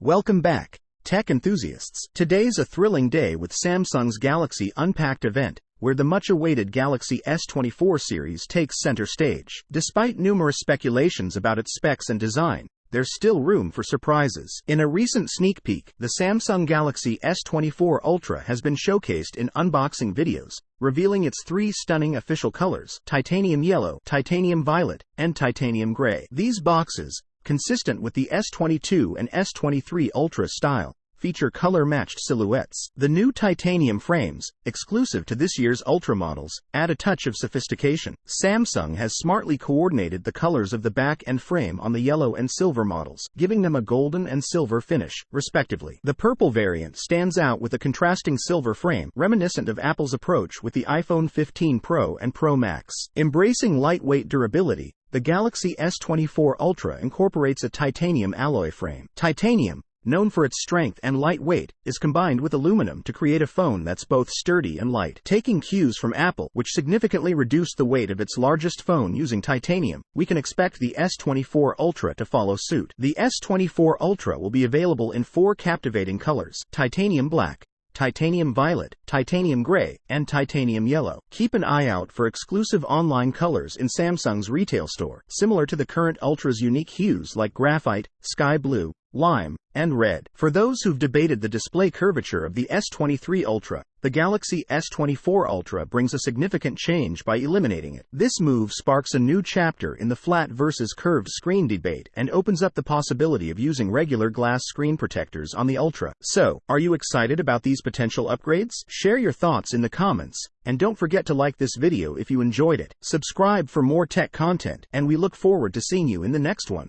Welcome back, tech enthusiasts. Today's a thrilling day with Samsung's Galaxy Unpacked event, where the much-awaited Galaxy S24 series takes center stage. Despite numerous speculations about its specs and design, there's still room for surprises. In a recent sneak peek, the Samsung Galaxy S24 Ultra has been showcased in unboxing videos, revealing its three stunning official colors: titanium yellow, titanium violet, and titanium gray. These boxes, consistent with the S22 and S23 Ultra style, feature color-matched silhouettes. The new titanium frames, exclusive to this year's Ultra models, add a touch of sophistication. Samsung has smartly coordinated the colors of the back and frame on the yellow and silver models, giving them a golden and silver finish, respectively. The purple variant stands out with a contrasting silver frame, reminiscent of Apple's approach with the iPhone 15 Pro and Pro Max. Embracing lightweight durability, the Galaxy S24 Ultra incorporates a titanium alloy frame. Titanium, known for its strength and light weight, is combined with aluminum to create a phone that's both sturdy and light. Taking cues from Apple, which significantly reduced the weight of its largest phone using titanium, we can expect the S24 Ultra to follow suit. The S24 Ultra will be available in four captivating colors: titanium black, titanium violet, titanium gray, and titanium yellow. Keep an eye out for exclusive online colors in Samsung's retail store, similar to the current Ultra's unique hues like graphite, sky blue, lime, and red. For those who've debated the display curvature of the S23 Ultra, the Galaxy S24 Ultra brings a significant change by eliminating it. This move sparks a new chapter in the flat versus curved screen debate and opens up the possibility of using regular glass screen protectors on the Ultra. So, are you excited about these potential upgrades? Share your thoughts in the comments, and don't forget to like this video if you enjoyed it. Subscribe for more tech content, and we look forward to seeing you in the next one.